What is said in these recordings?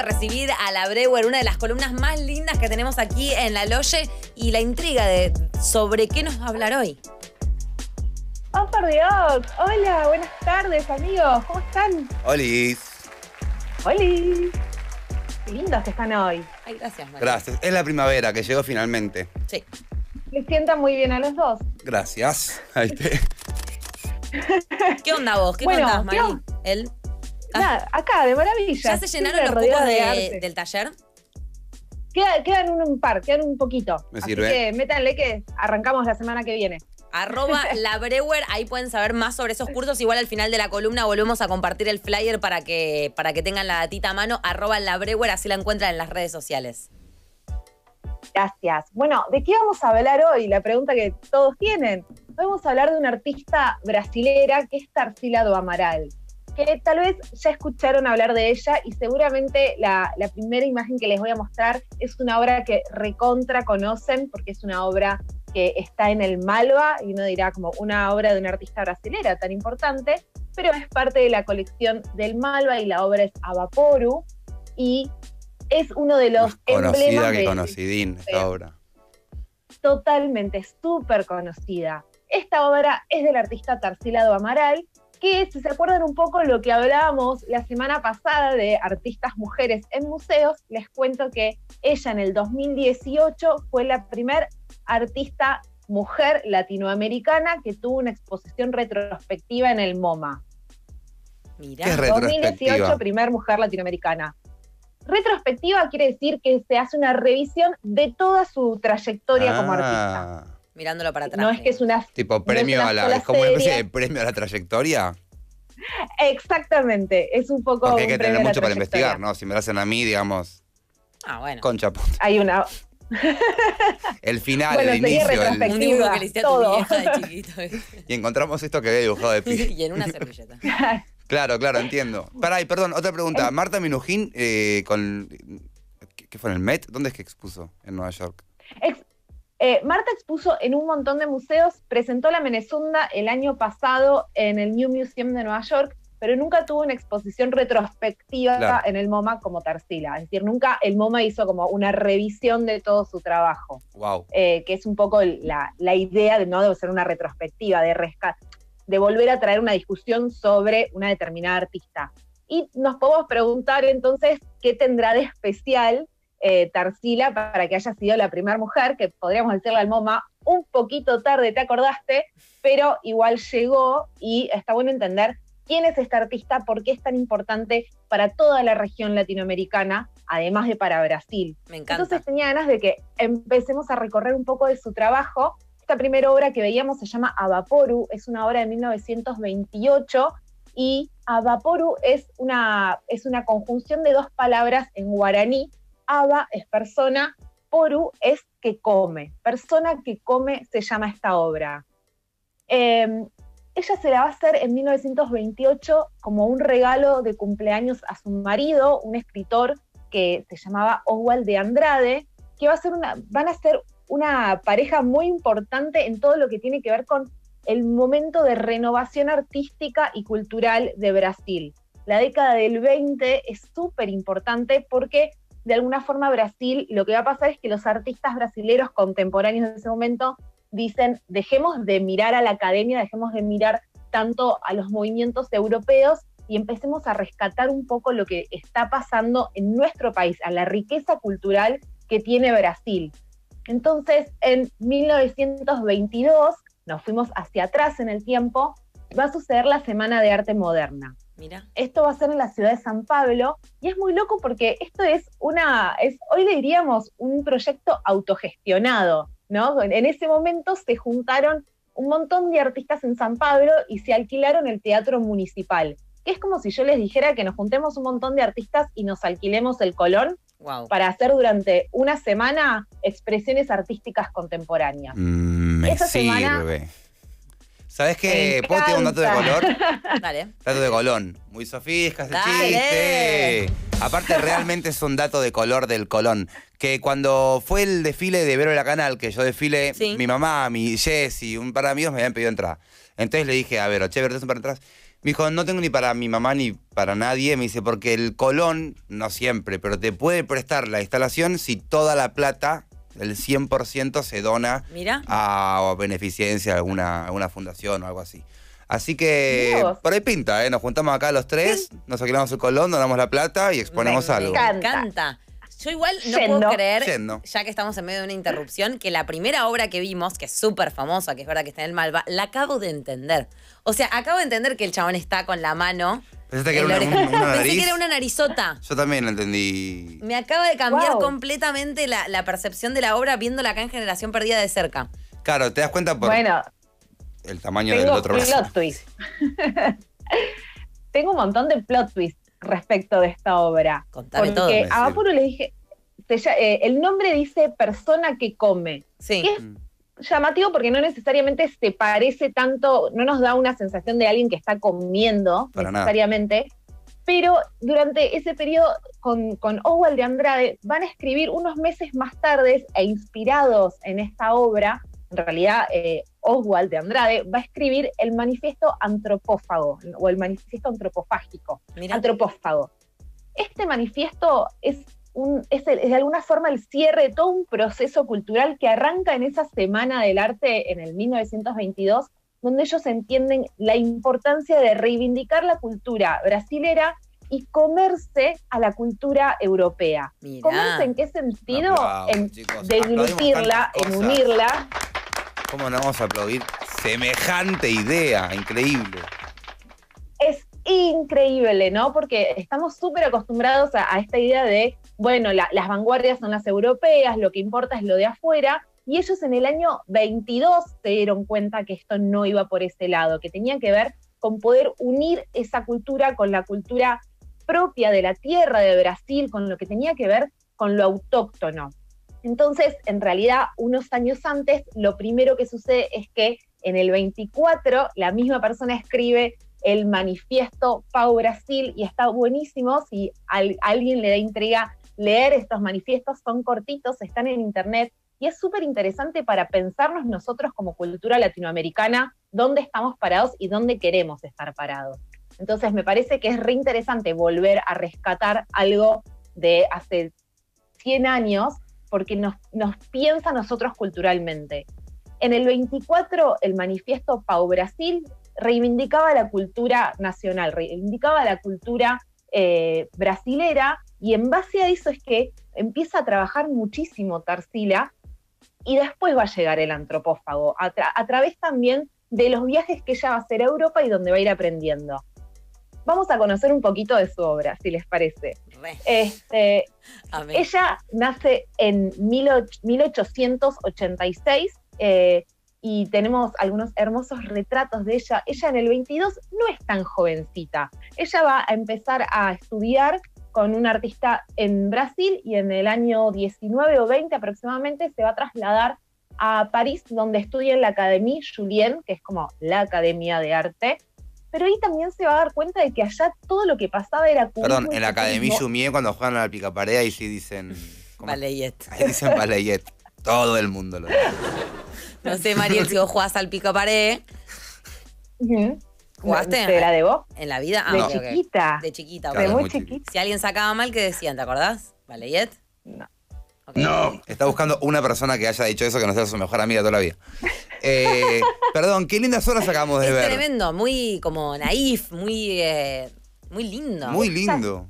recibir a la Brewer, una de las columnas más lindas que tenemos aquí en La Loye, y la intriga de sobre qué nos va a hablar hoy. ¡Oh, por Dios! Hola, buenas tardes, amigos. ¿Cómo están? Olis. ¡Holis! Qué lindos que están hoy. Ay, gracias, María. Gracias. Es la primavera que llegó finalmente. Sí. Les sienta muy bien a los dos. Gracias. Ahí te... ¿Qué onda vos? ¿Qué Bueno, contás, Mari? ¿qué ¿Él? Nada, acá, de maravilla. ¿Ya se llenaron Siempre los rodeada cupos de arte. del taller? Quedan un par, quedan un poquito. Me Así sirve. que métanle que arrancamos la semana que viene. @labrewer, ahí pueden saber más sobre esos cursos. Igual al final de la columna volvemos a compartir el flyer para que tengan la datita a mano. @labrewer, así la encuentran en las redes sociales. Gracias. Bueno, ¿de qué vamos a hablar hoy? La pregunta que todos tienen. Hoy vamos a hablar de una artista brasilera que es Tarsila do Amaral, que tal vez ya escucharon hablar de ella y seguramente la primera imagen que les voy a mostrar es una obra que recontra conocen porque es una obra que está en el Malva y uno dirá como una obra de una artista brasilera tan importante, pero es parte de la colección del Malva y la obra es Avaporu y es uno de los Conocida emblemas que conocidín esta obra. Totalmente, súper conocida. Esta obra es del artista Tarsila do Amaral, que si se acuerdan un poco lo que hablábamos la semana pasada de artistas mujeres en museos, les cuento que ella en el 2018 fue la primer artista mujer latinoamericana que tuvo una exposición retrospectiva en el MoMA. Mirá. ¿Qué es retrospectiva? 2018, primer mujer latinoamericana. Retrospectiva quiere decir que se hace una revisión de toda su trayectoria como artista. Mirándolo para atrás. No es que es una... Tipo premio no es a una la... sola Es como una especie serie. de premio a la trayectoria. Exactamente, es un poco... Porque hay un que premio tener a la mucho para trayectoria. investigar, ¿no? Si me lo hacen a mí, digamos, Bueno. concha puta. Hay una... El final, Bueno, el sería inicio. retrospectiva. Un dibujo que le hiciste a tu todo. vieja de chiquito. Y encontramos esto que había dibujado de pie. Y en una servilleta. Claro, entiendo. Pará, y perdón, otra pregunta. Marta Minujín, ¿qué fue en el Met? ¿Dónde es que expuso? En Nueva York. Marta expuso en un montón de museos, presentó la Menezunda el año pasado en el New Museum de Nueva York, pero nunca tuvo una exposición retrospectiva Claro. en el MoMA como Tarsila. Es decir, nunca el MoMA hizo como una revisión de todo su trabajo, Wow. que es un poco la idea de no debe ser una retrospectiva, de volver a traer una discusión sobre una determinada artista. Y nos podemos preguntar entonces qué tendrá de especial Tarsila para que haya sido la primera mujer, que podríamos decirle al MoMA, un poquito tarde te acordaste, pero igual llegó y está bueno entender quién es esta artista, por qué es tan importante para toda la región latinoamericana, además de para Brasil. Me encanta. Entonces tenía ganas de que empecemos a recorrer un poco de su trabajo. Esta primera obra que veíamos se llama Avaporu, es una obra de 1928 y Avaporu es una conjunción de dos palabras en guaraní. Ava es persona, poru es que come. Persona que come se llama esta obra. Ella se la va a hacer en 1928 como un regalo de cumpleaños a su marido, un escritor que se llamaba Oswald de Andrade, que van a ser una pareja muy importante en todo lo que tiene que ver con el momento de renovación artística y cultural de Brasil. La década del 20 es súper importante porque de alguna forma Brasil, lo que va a pasar es que los artistas brasileros contemporáneos de ese momento dicen, dejemos de mirar a la academia, dejemos de mirar tanto a los movimientos europeos y empecemos a rescatar un poco lo que está pasando en nuestro país, a la riqueza cultural que tiene Brasil. Entonces, en 1922, nos fuimos hacia atrás en el tiempo, va a suceder la Semana de Arte Moderna. Mira. Esto va a ser en la ciudad de San Pablo y es muy loco porque esto hoy le diríamos un proyecto autogestionado, ¿no? En ese momento se juntaron un montón de artistas en San Pablo y se alquilaron el Teatro Municipal, que es como si yo les dijera que nos juntemos un montón de artistas y nos alquilemos el Colón para hacer durante una semana expresiones artísticas contemporáneas. Me Esa sirve. semana... ¿Sabes qué? ¿Puedo tirar un dato de color? Dale. Dato de Colón. Muy sofisca ese Dale. chiste. Aparte, realmente es un dato de color del Colón. Que cuando fue el desfile de Vero la Canal, que yo desfilé, Sí. mi mamá, mi Jessy, un par de amigos me habían pedido entrar. Entonces le dije a Vero, che, ¿verdad para entrar? Me dijo, no tengo ni para mi mamá ni para nadie. Me dice, porque el Colón, no siempre, pero te puede prestar la instalación si toda la plata, el 100% se dona Mira. a beneficencia, a alguna fundación o algo así. Así que por ahí pinta, ¿eh? Nos juntamos acá los tres, nos alquilamos el Colón, donamos la plata y exponemos algo. Me encanta. Yo igual no puedo creer, Yendo. ya que estamos en medio de una interrupción, que la primera obra que vimos, que es súper famosa, que es verdad que está en el Malva, la acabo de entender. O sea, acabo de entender que el chabón está con la mano. ¿Pensaste que en era la una oreja. Pensé nariz? que era una narizota. Yo también lo entendí. Me acaba de cambiar Wow. completamente la percepción de la obra viéndola acá en Generación Perdida de cerca. Claro, te das cuenta por Bueno, el tamaño del tengo otro brazo. plot twist. Tengo un montón de plot twist respecto de esta obra. Contame todo. Porque me a sirve. Vapuro le dije, el nombre dice persona que come. Sí. Y es llamativo porque no necesariamente se parece tanto, no nos da una sensación de alguien que está comiendo Para nada. necesariamente, pero durante ese periodo con Oswald de Andrade van a escribir unos meses más tarde e inspirados en esta obra, en realidad Oswald de Andrade va a escribir el manifiesto antropófago o el manifiesto antropofágico, Mira. antropófago. Este manifiesto es de alguna forma el cierre de todo un proceso cultural que arranca en esa Semana del Arte en el 1922, donde ellos entienden la importancia de reivindicar la cultura brasilera y comerse a la cultura europea. Mirá. ¿Comerse en qué sentido? Aplausos, En chicos. deglutirla, Aplaudimos en tantas unirla. ¿Cómo no vamos a aplaudir semejante idea? Increíble. Es increíble, ¿no? Porque estamos súper acostumbrados a esta idea de, bueno, las vanguardias son las europeas, lo que importa es lo de afuera, y ellos en el año 22 se dieron cuenta que esto no iba por ese lado, que tenía que ver con poder unir esa cultura con la cultura propia de la tierra de Brasil, con lo que tenía que ver con lo autóctono. Entonces, en realidad, unos años antes, lo primero que sucede es que en el 24 la misma persona escribe el manifiesto Pau Brasil y está buenísimo. Si a alguien le da intriga leer estos manifiestos, son cortitos, están en internet y es súper interesante para pensarnos nosotros como cultura latinoamericana dónde estamos parados y dónde queremos estar parados. Entonces me parece que es re interesante volver a rescatar algo de hace 100 años porque nos piensa a nosotros culturalmente. En el 24 el manifiesto Pau Brasil reivindicaba la cultura nacional, reivindicaba la cultura brasilera, y en base a eso es que empieza a trabajar muchísimo Tarsila, y después va a llegar el antropófago, a través también de los viajes que ella va a hacer a Europa y donde va a ir aprendiendo. Vamos a conocer un poquito de su obra, si les parece. Amén. Ella nace en 1886, y tenemos algunos hermosos retratos de ella. Ella en el 22 no es tan jovencita. Ella va a empezar a estudiar con un artista en Brasil y en el año 19 o 20 aproximadamente se va a trasladar a París, donde estudia en la Académie Julian, que es como la Academia de Arte. Pero ahí también se va a dar cuenta de que allá todo lo que pasaba era cubismo. Perdón, en la y Académie futurismo. Jumier cuando juegan a la picapared ahí sí dicen... ¿cómo? Balayet. Ahí dicen Balayet. Todo el mundo lo dice. No sé, Mariel, si vos jugás al pico pared Ujú. ¿Jugaste? ¿Te la debo? en la vida. De ok, ok. chiquita. De chiquita, ok. Claro, De muy muy chiquita. chiquita. Si alguien sacaba mal, ¿qué decían? ¿Te acordás? ¿Balayet? No. Ok. No. Está buscando una persona que haya dicho eso que no sea su mejor amiga toda la vida. Perdón, qué lindas horas acabamos de Es ver. tremendo, muy como naif, muy lindo. Muy lindo.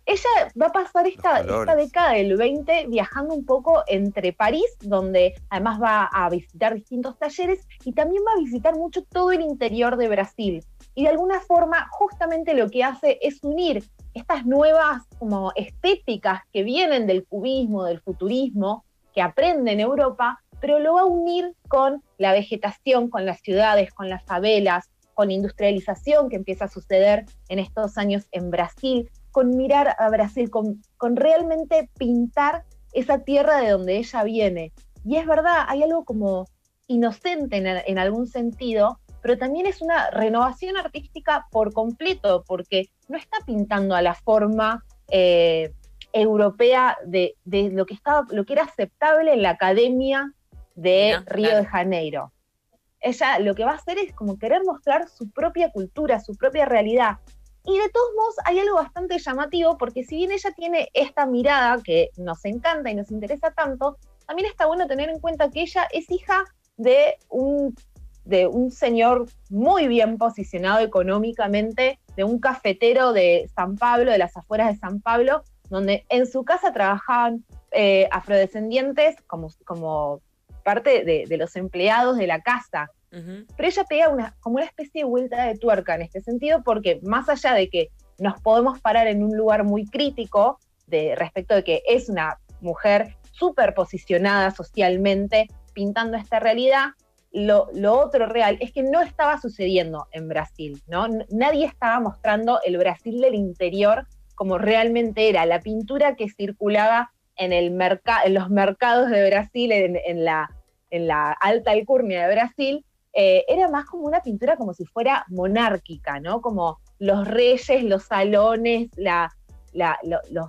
Ella va a pasar esta colores. década del 20 viajando un poco entre París, donde además va a visitar distintos talleres, y también va a visitar mucho todo el interior de Brasil. Y de alguna forma, justamente lo que hace es unir estas nuevas como estéticas que vienen del cubismo, del futurismo, que aprende en Europa, pero lo va a unir con la vegetación, con las ciudades, con las favelas, con la industrialización que empieza a suceder en estos años en Brasil, con mirar a Brasil, con realmente pintar esa tierra de donde ella viene. Y es verdad, hay algo como inocente en algún sentido, pero también es una renovación artística por completo, porque no está pintando a la forma europea de lo que era aceptable en la Academia de Mira, Río claro. de Janeiro. ella lo que va a hacer es como querer mostrar su propia cultura, su propia realidad. Y de todos modos hay algo bastante llamativo, porque si bien ella tiene esta mirada que nos encanta y nos interesa tanto, también está bueno tener en cuenta que ella es hija de un señor muy bien posicionado económicamente, de un cafetero de San Pablo, de las afueras de San Pablo, donde en su casa trabajaban afrodescendientes como parte de los empleados de la casa. Pero ella pega como una especie de vuelta de tuerca en este sentido, porque más allá de que nos podemos parar en un lugar muy crítico respecto de que es una mujer súper posicionada socialmente, pintando esta realidad, lo otro real es que no estaba sucediendo en Brasil, ¿no? Nadie estaba mostrando el Brasil del interior como realmente era. La pintura que circulaba en los mercados de Brasil, en la alta alcurnia de Brasil, era más como una pintura como si fuera monárquica, ¿no? Como los reyes, los salones, los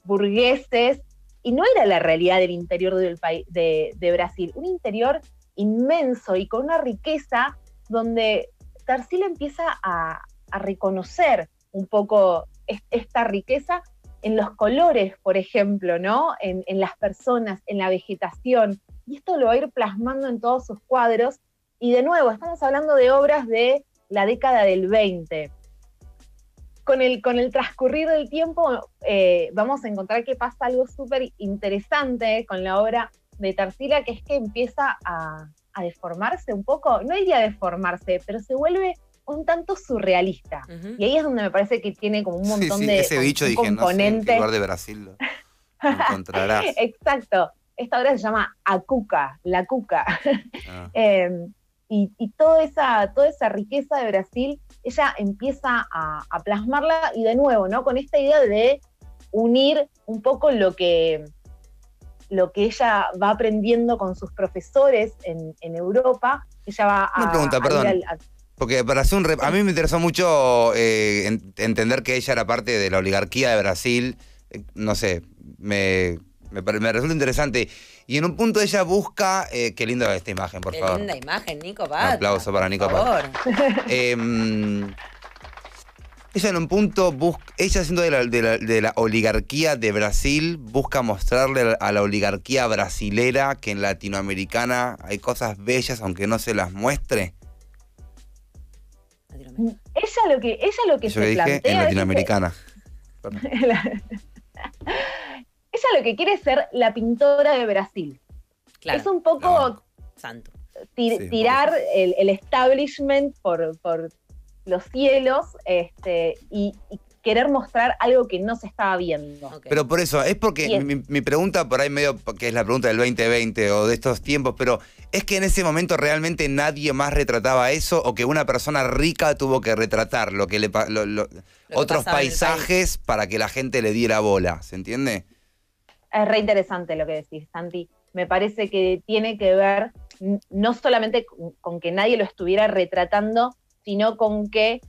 burgueses, y no era la realidad del interior del país, de Brasil, un interior inmenso y con una riqueza donde Tarsila empieza a reconocer un poco esta riqueza en los colores, por ejemplo, ¿no? En las personas, en la vegetación, y esto lo va a ir plasmando en todos sus cuadros. Y de nuevo, estamos hablando de obras de la década del 20. Con el transcurrir del tiempo vamos a encontrar que pasa algo súper interesante con la obra de Tarsila, que es que empieza a deformarse un poco, no diría deformarse, pero se vuelve un tanto surrealista. Y ahí es donde me parece que tiene como un montón de ese bicho, dije, componentes. No sé, en qué lugar de Brasil lo encontrarás. Exacto. Esta obra se llama A Cuca, La Cuca. Y toda esa riqueza de Brasil, ella empieza a plasmarla, y de nuevo, ¿no? Con esta idea de unir un poco lo que ella va aprendiendo con sus profesores en Europa. Ella va Una pregunta, perdón. Porque para hacer a mí me interesó mucho entender que ella era parte de la oligarquía de Brasil. No sé, me resulta interesante. Y en un punto ella busca... qué linda esta imagen, por favor. Qué linda imagen, Nico Paz. Un aplauso para Nico Paz. Ella en un punto ella siendo de la oligarquía de Brasil, busca mostrarle a la oligarquía brasilera que en latinoamericana hay cosas bellas aunque no se las muestre. Ella lo que se plantea en latinoamericana. Ella lo que quiere es ser la pintora de Brasil. Claro. Es un poco santo. Tirar el establishment por los cielos, y querer mostrar algo que no se estaba viendo. Okay. Pero por eso, es porque mi pregunta por ahí medio, que es la pregunta del 2020 o de estos tiempos, pero ¿es que en ese momento realmente nadie más retrataba eso, o que una persona rica tuvo que retratar otros paisajes para que la gente le diera bola? ¿Se entiende? Es re interesante lo que decís, Santi. Me parece que tiene que ver no solamente con que nadie lo estuviera retratando, sino con que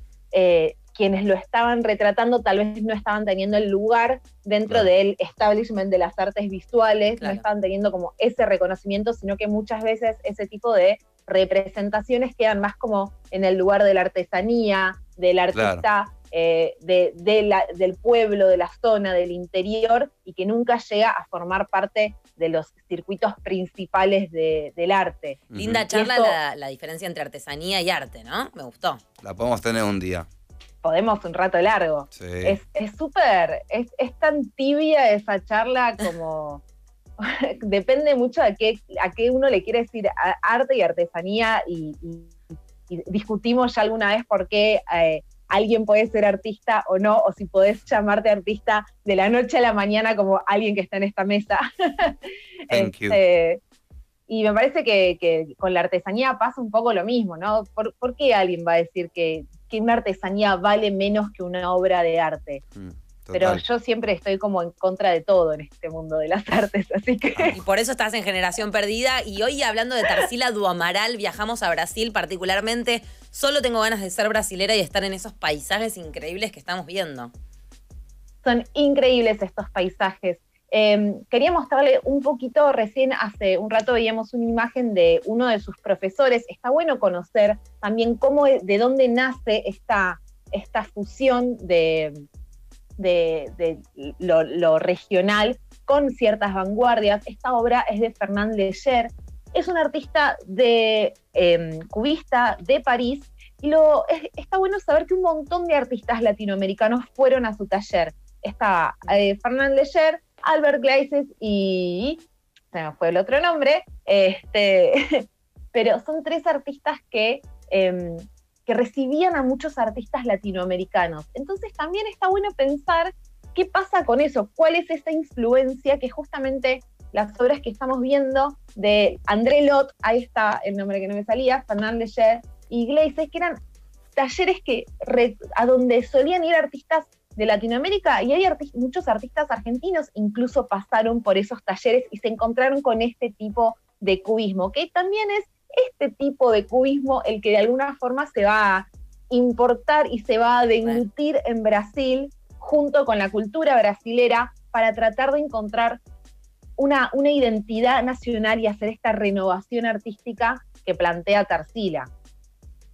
quienes lo estaban retratando tal vez no estaban teniendo el lugar dentro del establishment de las artes visuales, no estaban teniendo como ese reconocimiento, sino que muchas veces ese tipo de representaciones quedan más como en el lugar de la artesanía, del artista, del pueblo, de la zona, del interior, y que nunca llega a formar parte de los circuitos principales del arte. Linda charla la diferencia entre artesanía y arte, ¿no? Me gustó. La podemos tener un día. Podemos un rato largo. Sí. Es súper, es tan tibia esa charla como... depende mucho a qué uno le quiere decir arte y artesanía, y discutimos ya alguna vez por qué alguien puede ser artista o no, o si podés llamarte artista de la noche a la mañana como alguien que está en esta mesa. Thank you. Y me parece que con la artesanía pasa un poco lo mismo, ¿no? ¿Por qué alguien va a decir que una artesanía vale menos que una obra de arte? Pero yo siempre estoy como en contra de todo en este mundo de las artes, así que... Y por eso estás en Generación Perdida. Y hoy, hablando de Tarsila do Amaral, viajamos a Brasil particularmente. Solo tengo ganas de ser brasilera y estar en esos paisajes increíbles que estamos viendo. Son increíbles estos paisajes. Quería mostrarle un poquito, recién hace un rato veíamos una imagen de uno de sus profesores. Está bueno conocer también de dónde nace esta fusión de lo regional con ciertas vanguardias. Esta obra es de Fernand Léger, es un artista cubista de París, y está bueno saber que un montón de artistas latinoamericanos fueron a su taller. Está Fernand Léger, Albert Gleizes y se me fue el otro nombre, pero son 3 artistas que recibían a muchos artistas latinoamericanos. Entonces también está bueno pensar qué pasa con eso, cuál es esa influencia que justamente las obras que estamos viendo de André Lot, ahí está el nombre que no me salía, Fernand Léger y Gleizes, que eran talleres a donde solían ir artistas de Latinoamérica, y hay muchos artistas argentinos incluso pasaron por esos talleres y se encontraron con este tipo de cubismo, que también es este tipo de cubismo el que de alguna forma se va a importar y se va a deglutir en Brasil junto con la cultura brasilera para tratar de encontrar una identidad nacional y hacer esta renovación artística que plantea Tarsila.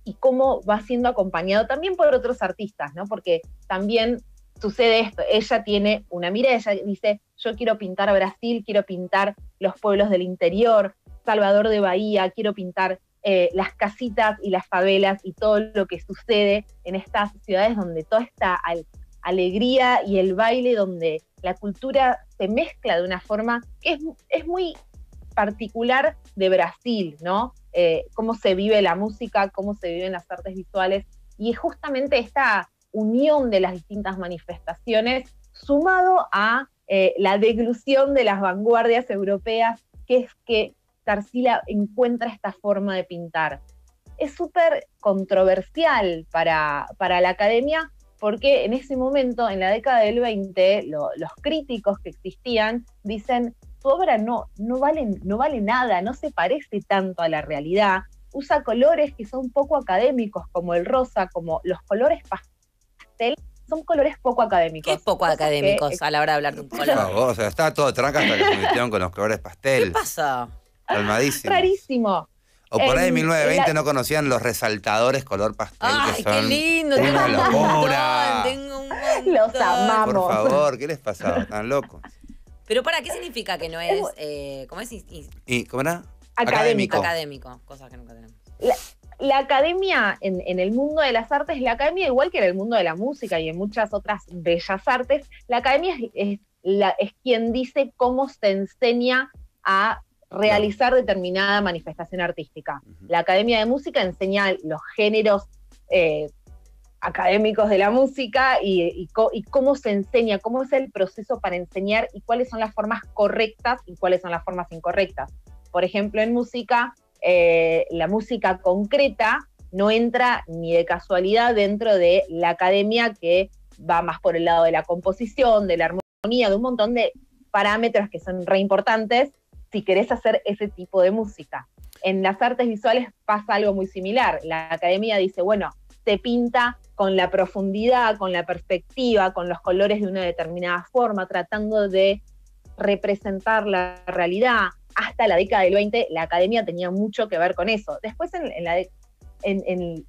Y cómo va siendo acompañado también por otros artistas, ¿no? Porque también sucede esto, ella tiene una mirada, ella dice, yo quiero pintar Brasil, quiero pintar los pueblos del interior, Salvador de Bahía, quiero pintar las casitas y las favelas y todo lo que sucede en estas ciudades donde toda esta alegría y el baile, donde la cultura se mezcla de una forma que es muy particular de Brasil, ¿no? Cómo se vive la música, cómo se viven las artes visuales, y es justamente esta unión de las distintas manifestaciones sumado a la deglución de las vanguardias europeas, que es que Tarsila encuentra esta forma de pintar. Es súper controversial para la academia, porque en ese momento, en la década del 20, los críticos que existían dicen, tu obra no vale nada, no se parece tanto a la realidad, usa colores que son poco académicos, como el rosa, como los colores pastel, son colores poco académicos. ¿Qué es poco académicos a la hora de hablar de un color? Por favor, o sea, estaba todo tranca hasta que se metieron con los colores pastel. ¿Qué pasa? Calmadísimo. Rarísimo. O por ahí en 1920 no conocían los resaltadores color pastel. ¡Ay, que son qué lindo! una locura. Tengo un montón. Los amamos. Por favor, ¿qué les pasaba? Están locos. Pero ¿qué significa que no es? ¿Cómo es? ¿Cómo era? Académico. Académico, cosas que nunca tenemos. La academia, en el mundo de las artes, la academia, igual que en el mundo de la música y en muchas otras bellas artes, la academia es quien dice cómo se enseña a realizar determinada manifestación artística. La Academia de Música enseña los géneros académicos de la música y cómo se enseña, cómo es el proceso para enseñar y cuáles son las formas correctas y cuáles son las formas incorrectas. Por ejemplo, en música, la música concreta no entra ni de casualidad dentro de la academia, que va más por el lado de la composición, de la armonía, de un montón de parámetros que son re importantes si querés hacer ese tipo de música. En las artes visuales pasa algo muy similar. La academia dice, bueno, se pinta con la profundidad, con la perspectiva, con los colores de una determinada forma, tratando de representar la realidad. Hasta la década del 20 la academia tenía mucho que ver con eso. Después en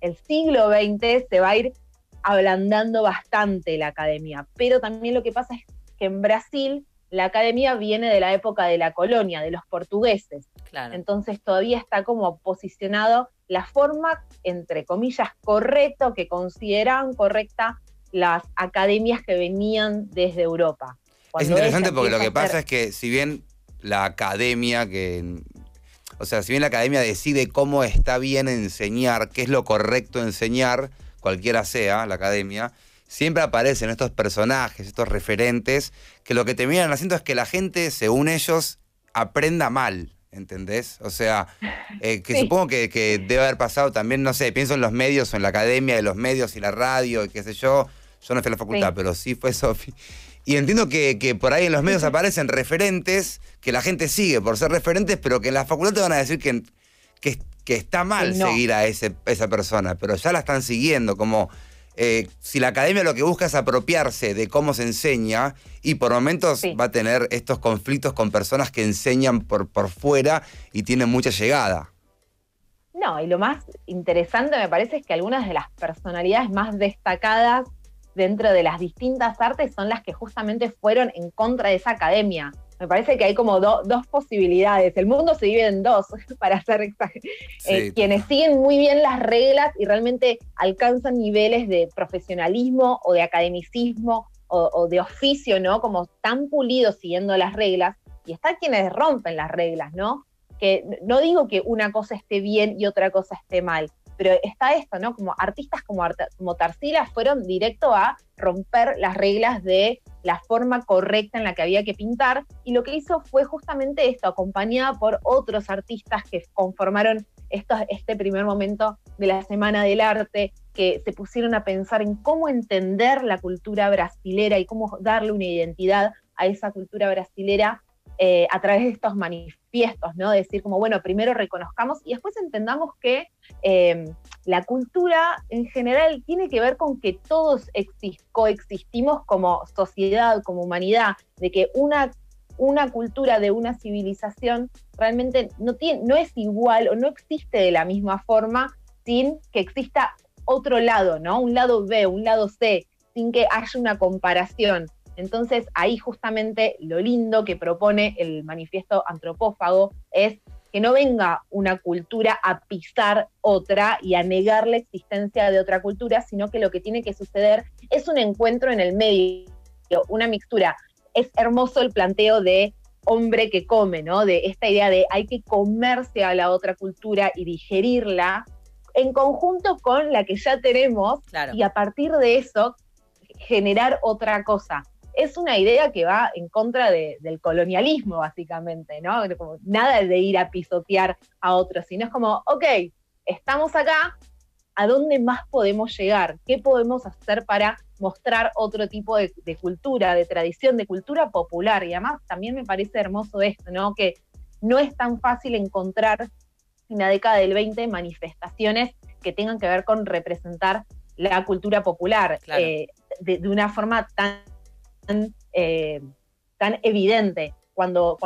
el siglo XX se va a ir ablandando bastante la academia, pero también lo que pasa es que en Brasil la academia viene de la época de la colonia, de los portugueses. Claro. Entonces todavía está como posicionado la forma, entre comillas, correcta, que consideraban correcta las academias que venían desde Europa. Es interesante porque lo que pasa es que si bien la academia si bien la academia decide cómo está bien enseñar, qué es lo correcto enseñar, cualquiera sea la academia, siempre aparecen estos personajes, estos referentes, que lo que terminan haciendo es que la gente, según ellos, aprenda mal, ¿entendés? O sea, que sí. Supongo que debe haber pasado también, no sé, pienso en los medios o en la academia de los medios y la radio y qué sé yo no fui a la facultad, sí. Pero sí fue Sofi. Y entiendo que por ahí en los medios aparecen referentes que la gente sigue por ser referentes, pero que en la facultad te van a decir que está mal seguir a esa persona, pero ya la están siguiendo, como si la academia lo que busca es apropiarse de cómo se enseña y por momentos va a tener estos conflictos con personas que enseñan por fuera y tienen mucha llegada. No, y lo más interesante me parece es que algunas de las personalidades más destacadas dentro de las distintas artes son las que justamente fueron en contra de esa academia. Me parece que hay como dos posibilidades. El mundo se divide en dos, para ser exacto. Quienes siguen muy bien las reglas y realmente alcanzan niveles de profesionalismo o de academicismo o de oficio, ¿no? Como tan pulidos siguiendo las reglas. Y está quienes rompen las reglas, ¿no? Que no digo que una cosa esté bien y otra cosa esté mal, pero está esto, ¿no? Como artistas como Tarsila fueron directo a romper las reglas de la forma correcta en la que había que pintar, y lo que hizo fue justamente esto, acompañada por otros artistas que conformaron este primer momento de la Semana del Arte, que se pusieron a pensar en cómo entender la cultura brasilera y cómo darle una identidad a esa cultura brasilera a través de estos manifiestos, ¿no? De decir como, bueno, primero reconozcamos y después entendamos que la cultura en general tiene que ver con que todos coexistimos como sociedad, como humanidad, de que una cultura de una civilización realmente no es igual o no existe de la misma forma sin que exista otro lado, ¿no? Un lado B, un lado C, sin que haya una comparación. Entonces, ahí justamente lo lindo que propone el manifiesto antropófago es que no venga una cultura a pisar otra y a negar la existencia de otra cultura, sino que lo que tiene que suceder es un encuentro en el medio, una mixtura. Es hermoso el planteo de hombre que come, ¿no? De esta idea de hay que comerse a la otra cultura y digerirla en conjunto con la que ya tenemos, claro, y a partir de eso generar otra cosa. Es una idea que va en contra del colonialismo, básicamente, ¿no? Como nada de ir a pisotear a otros, sino es como, ok, estamos acá, ¿a dónde más podemos llegar? ¿Qué podemos hacer para mostrar otro tipo de cultura, de tradición, de cultura popular? Y además también me parece hermoso esto, ¿no? Que no es tan fácil encontrar en la década del 20 manifestaciones que tengan que ver con representar la cultura popular, claro, de una forma tan evidente. Cuando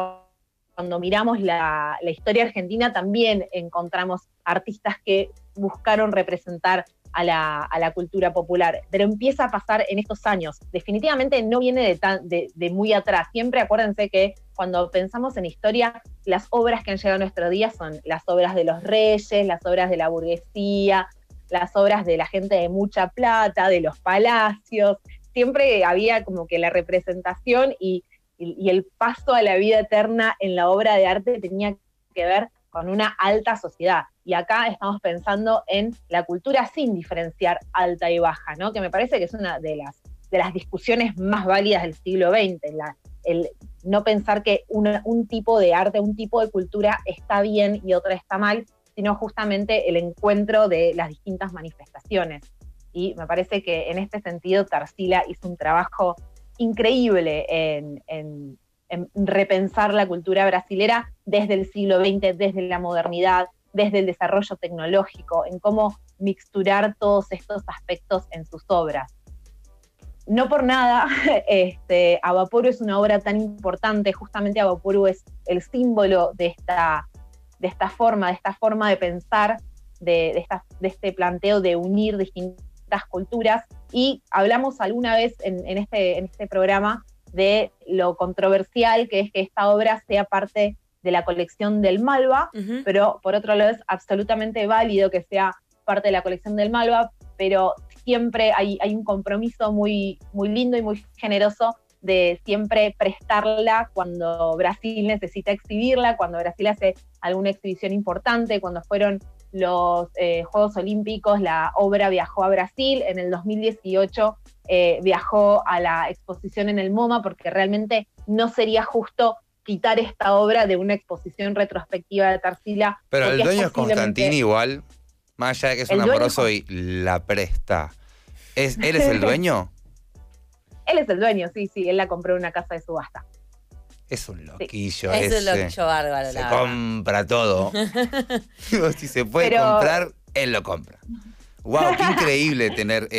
miramos la historia argentina también encontramos artistas que buscaron representar a la cultura popular, pero empieza a pasar en estos años. Definitivamente no viene de muy atrás. Siempre acuérdense que cuando pensamos en historia, las obras que han llegado a nuestro día son las obras de los reyes, las obras de la burguesía, las obras de la gente de mucha plata, de los palacios. Siempre había como que la representación y el paso a la vida eterna en la obra de arte tenía que ver con una alta sociedad. Y acá estamos pensando en la cultura sin diferenciar alta y baja, ¿no? Que me parece que es una de las discusiones más válidas del siglo XX, el no pensar que un tipo de arte, un tipo de cultura está bien y otra está mal, sino justamente el encuentro de las distintas manifestaciones. Y me parece que en este sentido Tarsila hizo un trabajo increíble en repensar la cultura brasilera desde el siglo XX, desde la modernidad, desde el desarrollo tecnológico, en cómo mixturar todos estos aspectos en sus obras. No por nada, Avaporu es una obra tan importante, justamente Avaporu es el símbolo de esta forma de pensar, de este planteo de unir distintas culturas, y hablamos alguna vez en este programa de lo controversial que es que esta obra sea parte de la colección del Malva, pero por otro lado es absolutamente válido que sea parte de la colección del Malva, pero siempre hay un compromiso muy, muy lindo y muy generoso de siempre prestarla cuando Brasil necesita exhibirla, cuando Brasil hace alguna exhibición importante. Cuando fueron los Juegos Olímpicos, la obra viajó a Brasil. En el 2018 viajó a la exposición en el MoMA, porque realmente no sería justo quitar esta obra de una exposición retrospectiva de Tarsila. Pero el dueño es Constantini igual, más allá de que es un amoroso y la presta. ¿Él es el dueño? Él es el dueño, sí, él la compró en una casa de subasta. Es un loquillo ese. Es un loquillo bárbaro. Se compra todo. Si se puede comprar, él lo compra. Wow, qué increíble tener...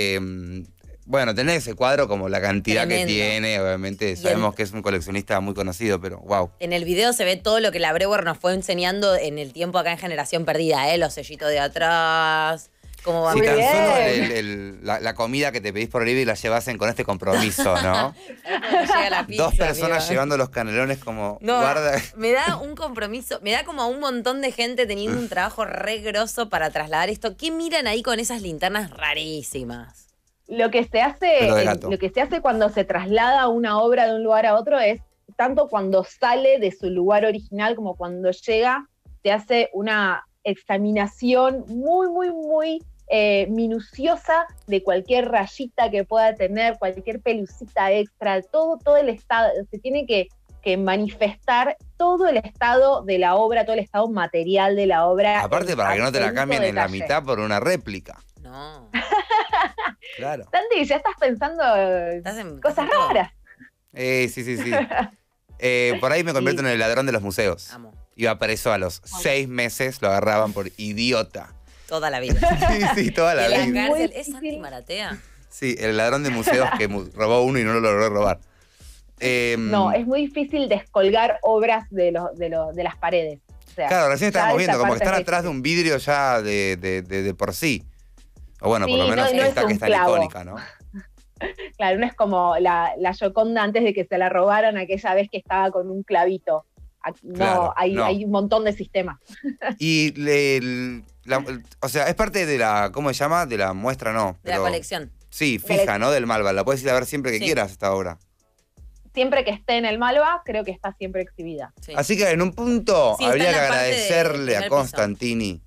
bueno, tener ese cuadro como la cantidad Tremendo. que tiene, obviamente sabemos que es un coleccionista muy conocido, pero wow. En el video se ve todo lo que la Brewer nos fue enseñando en el tiempo acá en Generación Perdida, ¿eh? Los sellitos de atrás, cómo va. Si Muy tan bien. solo la comida que te pedís por Oliva y la llevasen con este compromiso, ¿no? Llega la pizza, Dos personas amiga. llevando los canelones como No, guarda. me da un compromiso, me da como a un montón de gente teniendo un trabajo re grosso para trasladar esto. ¿Qué miran ahí con esas linternas rarísimas? Lo que se Pelo de hace, gato. lo que se hace cuando se traslada una obra de un lugar a otro es, tanto cuando sale de su lugar original como cuando llega, se hace una examinación muy, muy, muy minuciosa de cualquier rayita que pueda tener, cualquier pelucita extra, todo el estado, se tiene que manifestar todo el estado de la obra, todo el estado material de la obra. Aparte, para que no te la absoluto cambien en la detalle. mitad por una réplica. No. Claro. Santi, ya estás pensando Estás en cosas todo. raras. Sí. Por ahí me convierto en el ladrón de los museos. Amo. Iba preso a los 6 meses, lo agarraban por idiota. Toda la vida. Sí, toda la ¿Y la vida. cárcel Muy es Santi difícil. Maratea? Sí, el ladrón de museos que robó uno y no lo logró robar. No, es muy difícil descolgar obras de las paredes. O sea, Claro, recién estábamos ya viendo, esa como que parte están es atrás de un vidrio ya de por sí. O bueno, por Sí, lo menos no es esta un que es tan clavo. icónica, ¿no? Claro, no es como la Gioconda antes de que se la robaran aquella vez que estaba con un clavito. No, Claro, no. hay un montón de sistemas. Y o sea, es parte de la, ¿cómo se llama? De la muestra, no. De la colección. Sí, fija, ¿no? Del Malva. La puedes ir a ver siempre que Sí. quieras esta obra. Siempre que esté en el Malva, creo que está siempre exhibida. Sí. Así que en un punto Sí, está habría en que la parte del agradecerle primer a piso. Constantini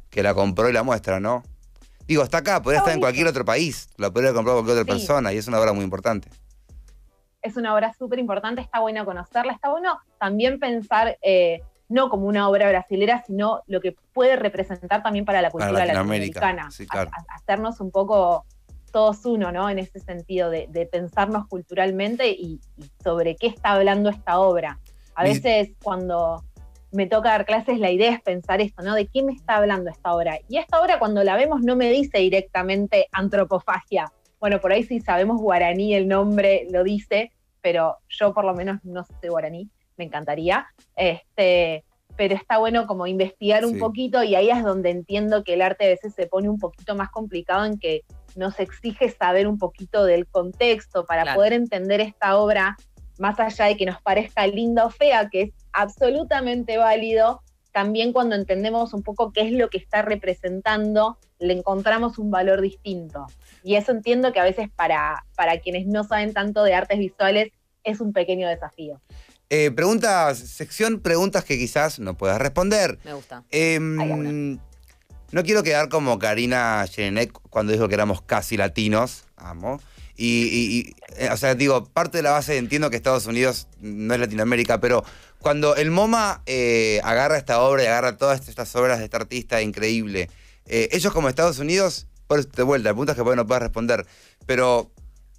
que la compró y la muestra, ¿no? Digo, está acá, podría Está estar en bonito. cualquier otro país. La podría comprar cualquier otra Sí. persona y es una obra muy importante. Es una obra súper importante, está bueno conocerla, está bueno también pensar, no como una obra brasilera, sino lo que puede representar también para la cultura Latinoamérica, latinoamericana. sí, claro. Hacernos un poco todos uno, ¿no? En ese sentido de pensarnos culturalmente y sobre qué está hablando esta obra. A veces cuando me toca dar clases la idea es pensar esto, ¿no? ¿De qué me está hablando esta obra? Y esta obra cuando la vemos no me dice directamente antropofagia. Bueno, por ahí si sabemos guaraní el nombre lo dice, pero yo por lo menos no sé guaraní, me encantaría. Pero está bueno como investigar un Sí. poquito y ahí es donde entiendo que el arte a veces se pone un poquito más complicado en que nos exige saber un poquito del contexto para Claro. poder entender esta obra, más allá de que nos parezca linda o fea, que es absolutamente válido, también cuando entendemos un poco qué es lo que está representando, le encontramos un valor distinto. Y eso entiendo que a veces para quienes no saben tanto de artes visuales es un pequeño desafío. Sección preguntas que quizás no puedas responder. Me gusta. No quiero quedar como Karina Jelinek cuando dijo que éramos casi latinos. Amo. O sea, digo, parte de la base, entiendo que Estados Unidos no es Latinoamérica, pero cuando el MoMA agarra esta obra y agarra todas estas obras de este artista increíble, ellos como Estados Unidos, por eso de vuelta, preguntas que por ahí no puedes responder, pero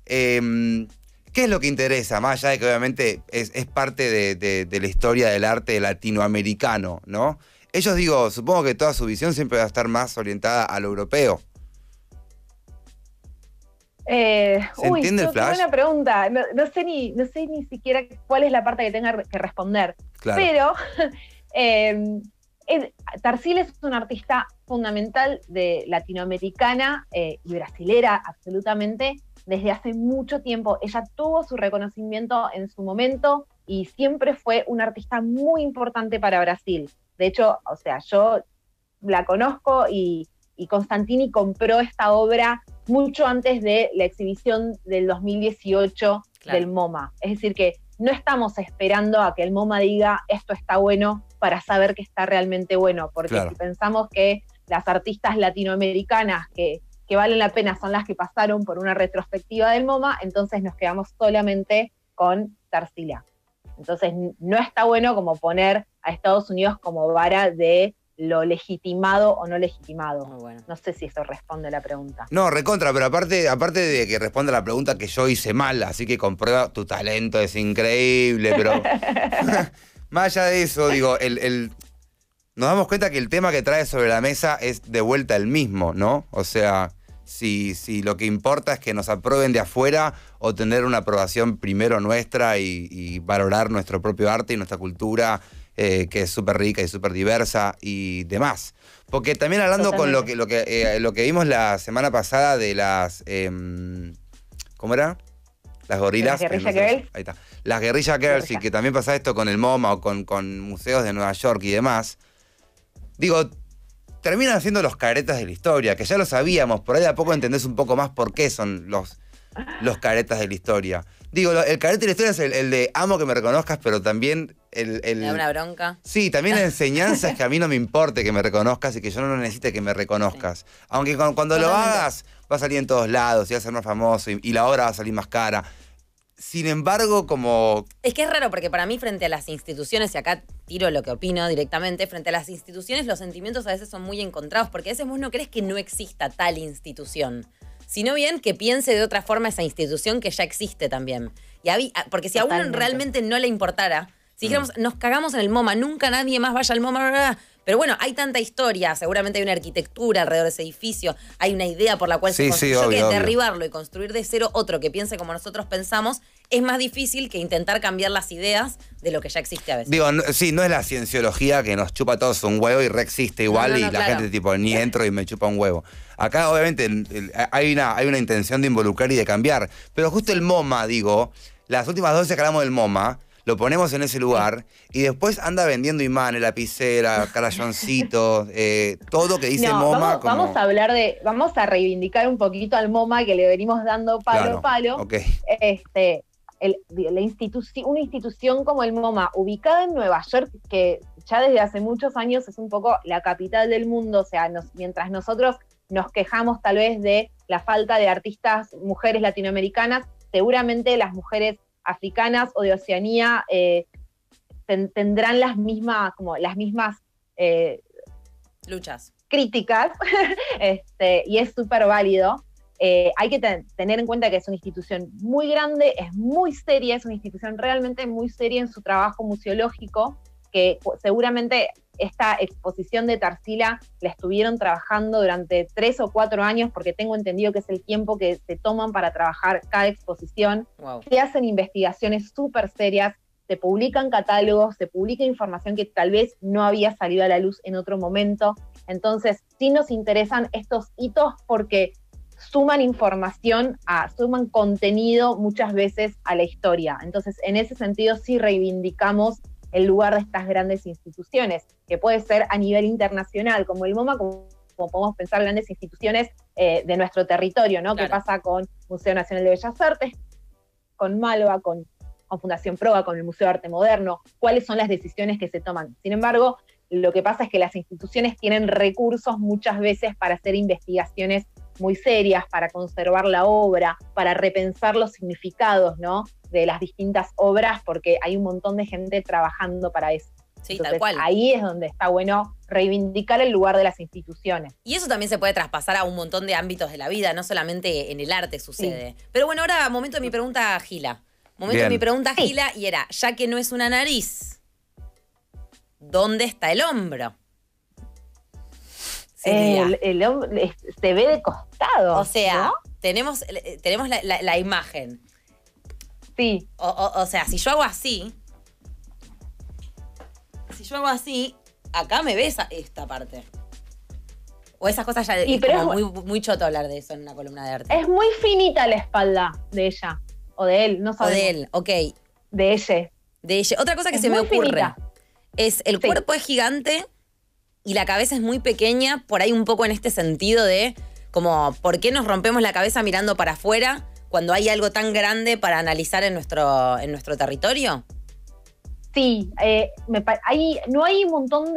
¿qué es lo que interesa? Más allá de que obviamente es parte de la historia del arte latinoamericano, ¿no? Ellos, digo, supongo que toda su visión siempre va a estar más orientada a lo europeo. entiende el qué flash? buena pregunta. No sé ni siquiera cuál es la parte que tenga que responder. Claro. Pero Tarsila es una artista fundamental de latinoamericana y brasilera, absolutamente, desde hace mucho tiempo. Ella tuvo su reconocimiento en su momento y siempre fue una artista muy importante para Brasil. De hecho, o sea, yo la conozco y Constantini compró esta obra mucho antes de la exhibición del 2018 Claro. del MoMA. Es decir, que no estamos esperando a que el MoMA diga esto está bueno para saber que está realmente bueno, porque Claro. si pensamos que las artistas latinoamericanas que valen la pena son las que pasaron por una retrospectiva del MoMA, entonces nos quedamos solamente con Tarsila. Entonces no está bueno como poner a Estados Unidos como vara de lo legitimado o no legitimado. Muy bueno. No sé si eso responde a la pregunta. No, recontra, pero aparte de que responda la pregunta que yo hice mal, así que comprueba tu talento, es increíble, pero más allá de eso, digo, nos damos cuenta que el tema que trae sobre la mesa es de vuelta el mismo, ¿no? O sea, si lo que importa es que nos aprueben de afuera o tener una aprobación primero nuestra y valorar nuestro propio arte y nuestra cultura, que es súper rica y súper diversa y demás. Porque también hablando Totalmente. Con lo que vimos la semana pasada de las... ¿cómo era? Las gorilas. Las Guerrilla Girls. Ahí está. Las Guerrilla Girls, y que también pasa esto con el MoMA o con museos de Nueva York y demás. Digo, terminan siendo los caretas de la historia, que ya lo sabíamos, por ahí de a poco entendés un poco más por qué son los caretas de la historia. Digo, el careta de la historia es el de amo que me reconozcas, pero también Me da una bronca. Sí, también la enseñanza es que a mí no me importe que me reconozcas y que yo no necesite que me reconozcas. Sí. Aunque cuando lo hagas, va a salir en todos lados y va a ser más famoso y la obra va a salir más cara. Sin embargo, como... Es que es raro porque para mí frente a las instituciones, y acá tiro lo que opino directamente, frente a las instituciones los sentimientos a veces son muy encontrados porque a veces vos no crees que no exista tal institución, sino bien que piense de otra forma esa institución que ya existe también. Porque si Totalmente. A uno realmente no le importara, si dijéramos, nos cagamos en el MoMA, nunca nadie más vaya al MoMA, bla, bla, bla. Pero bueno, hay tanta historia, seguramente hay una arquitectura alrededor de ese edificio, hay una idea por la cual se construyó, obvio. Derribarlo y construir de cero otro que piense como nosotros pensamos es más difícil que intentar cambiar las ideas de lo que ya existe a veces. Digo, no es la cienciología que nos chupa todos un huevo y reexiste igual y la gente tipo, ni entro y me chupa un huevo. Acá obviamente hay una intención de involucrar y de cambiar, pero justo el MoMA, digo, las últimas 12 que hablamos del MoMA, lo ponemos en ese lugar y después anda vendiendo imanes, lapicera, crayoncitos, todo que dice MoMA. Vamos a reivindicar un poquito al MoMA que le venimos dando palo a palo. Okay. Una institución como el MoMA, ubicada en Nueva York, que ya desde hace muchos años es un poco la capital del mundo, o sea, mientras nosotros nos quejamos tal vez de la falta de artistas mujeres latinoamericanas, seguramente las mujeres africanas o de Oceanía tendrán las mismas luchas, críticas, y es súper válido. Hay que tener en cuenta que es una institución muy grande, es muy seria, es una institución realmente muy seria en su trabajo museológico, que seguramente esta exposición de Tarsila la estuvieron trabajando durante 3 o 4 años, porque tengo entendido que es el tiempo que se toman para trabajar cada exposición. Wow. Se hacen investigaciones súper serias, se publican catálogos, se publica información que tal vez no había salido a la luz en otro momento. Entonces, sí nos interesan estos hitos porque suman información, suman contenido muchas veces a la historia. Entonces, en ese sentido sí reivindicamos el lugar de estas grandes instituciones, que puede ser a nivel internacional, como el MoMA, como podemos pensar grandes instituciones de nuestro territorio, ¿no? Claro. ¿Qué pasa con Museo Nacional de Bellas Artes, con Malva, con Fundación Proa, con el Museo de Arte Moderno? ¿Cuáles son las decisiones que se toman? Sin embargo, lo que pasa es que las instituciones tienen recursos muchas veces para hacer investigaciones muy serias, para conservar la obra, para repensar los significados, ¿no?, de las distintas obras, porque hay un montón de gente trabajando para eso. Sí, entonces, tal cual. Ahí es donde está bueno reivindicar el lugar de las instituciones. Y eso también se puede traspasar a un montón de ámbitos de la vida, no solamente en el arte sucede. Sí. Pero bueno, ahora momento de mi pregunta, Gila. Gila, y era, ya que no es una nariz, ¿dónde está el hombro? El hombro se ve de costado. O sea, ¿no? tenemos la imagen. Sí. O sea, si yo hago así, acá me ves esta parte. O esas cosas ya es como muy choto hablar de eso en una columna de arte. Es muy finita la espalda de ella. O de él, no sabemos. O de él, ok. De ella. De ella. Otra cosa que se me ocurre finita. Es el cuerpo es gigante y la cabeza es muy pequeña, por ahí un poco en este sentido de como, ¿por qué nos rompemos la cabeza mirando para afuera cuando hay algo tan grande para analizar en nuestro territorio? Sí, no hay un montón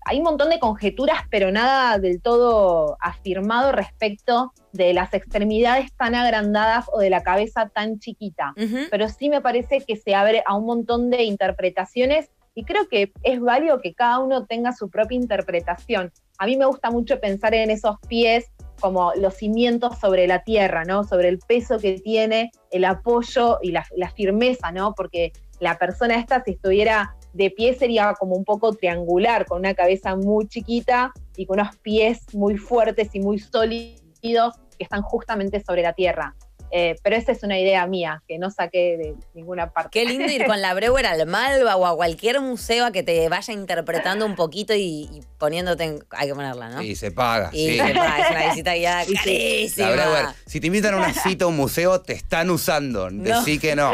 hay un montón de conjeturas, pero nada del todo afirmado respecto de las extremidades tan agrandadas o de la cabeza tan chiquita. Uh-huh. Pero sí me parece que se abre a un montón de interpretaciones y creo que es válido que cada uno tenga su propia interpretación. A mí me gusta mucho pensar en esos pies como los cimientos sobre la tierra, ¿no? Sobre el peso que tiene, el apoyo y la firmeza, ¿no? Porque la persona esta, si estuviera de pie sería como un poco triangular, con una cabeza muy chiquita y con unos pies muy fuertes y muy sólidos que están justamente sobre la tierra. Pero esa es una idea mía, que no saqué de ninguna parte. Qué lindo ir con la Breuer al Malva o a cualquier museo a que te vaya interpretando un poquito y poniéndote hay que ponerla, ¿no? Y se paga, Y sí. se paga, es una visita guiada carísima. La Breuer, si te invitan a una cita a un museo, te están usando. Decí que no.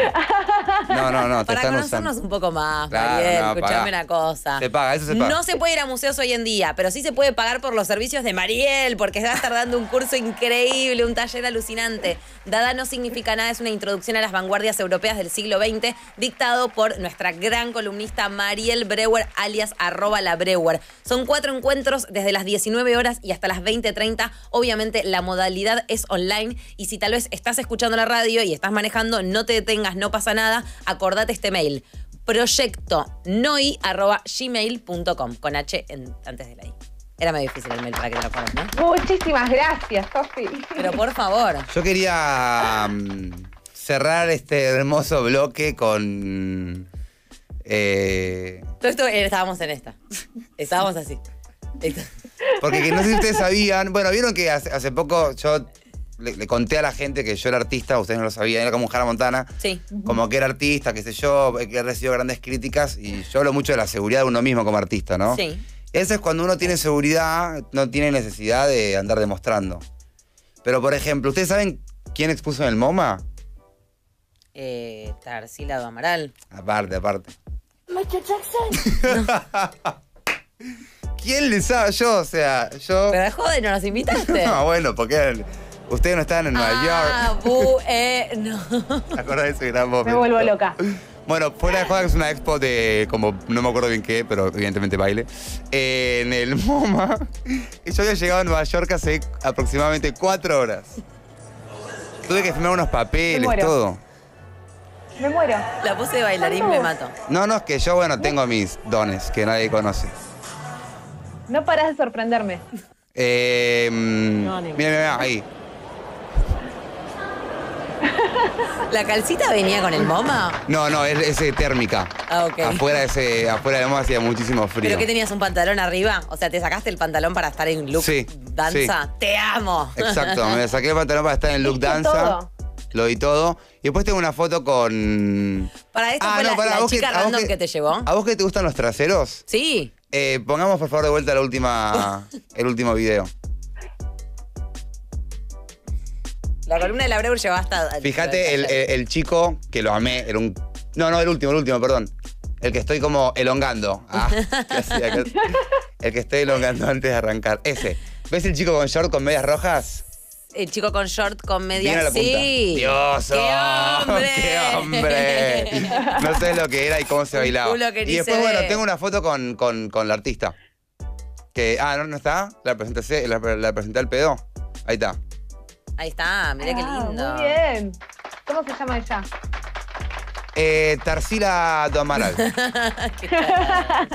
No, te Para están conocernos usando. un poco más, Claro, Mariel, no, escuchame pagá. una cosa. Se paga, eso se paga. No se puede ir a museos hoy en día, pero sí se puede pagar por los servicios de Mariel, porque va a estar dando un curso increíble, un taller alucinante. Dada no significa nada, es una introducción a las vanguardias europeas del siglo XX, dictado por nuestra gran columnista Mariel Breuer, alias @labreuer. Son 4 encuentros desde las 19 horas y hasta las 20:30. Obviamente la modalidad es online y si tal vez estás escuchando la radio y estás manejando, no te detengas, no pasa nada, acordate este mail. proyectonoi@gmail.com con H antes de la I. Era medio difícil el mail para que te lo acuerdes, ¿no? Muchísimas gracias, Sofi. Pero por favor. Yo quería cerrar este hermoso bloque con... Todo esto estábamos en esta. Estábamos así. Porque que no sé si ustedes sabían, bueno, vieron que hace poco yo le conté a la gente que yo era artista, ustedes no lo sabían, era como un Hannah Montana, Sí. como que era artista, qué sé yo, que he recibido grandes críticas y yo hablo mucho de la seguridad de uno mismo como artista, ¿no? Sí. Eso es cuando uno tiene seguridad, no tiene necesidad de andar demostrando. Pero, por ejemplo, ¿ustedes saben quién expuso en el MoMA? Tarsila do Amaral. Aparte. Michael Jackson. ¿Quién le sabe? Yo, o sea, yo... Pero joder, ¿no nos invitaste? No, bueno, porque ustedes no estaban en Nueva York. No. ¿Te acuerdas de ese gran momento? Me vuelvo loca. Bueno, fuera de joda que es una expo de, como, no me acuerdo bien qué, pero evidentemente baile, en el MoMA. Y yo había llegado a Nueva York hace aproximadamente 4 horas. Tuve que firmar unos papeles, muero. todo. Me muero. La pose de bailarín me mato. No, es que yo, bueno, tengo mis dones que nadie conoce. No parás de sorprenderme. Mira, ahí. ¿La calcita venía con el MoMA? No, es térmica. Ah, ok. Afuera del MoMA hacía muchísimo frío. ¿Pero qué tenías, un pantalón arriba? O sea, ¿te sacaste el pantalón para estar en look Sí, danza? sí. ¡Te amo! Exacto, me saqué el pantalón para estar en look Hiciste danza. todo. Lo di todo. Y después tengo una foto con... Para esto fue la chica random que te llevó. ¿A vos que te gustan los traseros? Sí. Pongamos por favor de vuelta el último video. La columna de la Breuer llevaba hasta... Fíjate el chico que lo amé, era un... No, el último, perdón. El que estoy como elongando. El que estoy elongando antes de arrancar. Ese. ¿Ves el chico con short con medias rojas? El chico con short con Viene a medias, la punta. sí. ¡Dios! ¡Qué hombre! ¡Qué hombre! No sé lo que era y cómo se Un bailaba. culo que ni Y después, se bueno, ve. tengo una foto con la artista. Que, ¿no está? La presenté al pedo. Ahí está. Ahí está, mirá qué lindo. Muy bien. ¿Cómo se llama ella? Tarsila do Amaral. Qué tarada.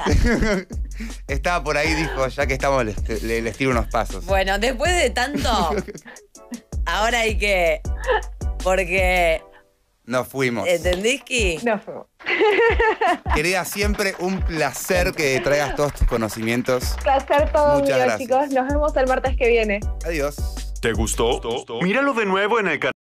Estaba por ahí, dijo, ya que estamos, les tiro unos pasos. Bueno, después de tanto, ahora hay que... Porque... Nos fuimos. ¿Entendés que? No fue. Querida, siempre un placer que traigas todos tus conocimientos. Placer todo Muchas mío, gracias. chicos. Nos vemos el martes que viene. Adiós. ¿Te gustó? Míralo de nuevo en el canal.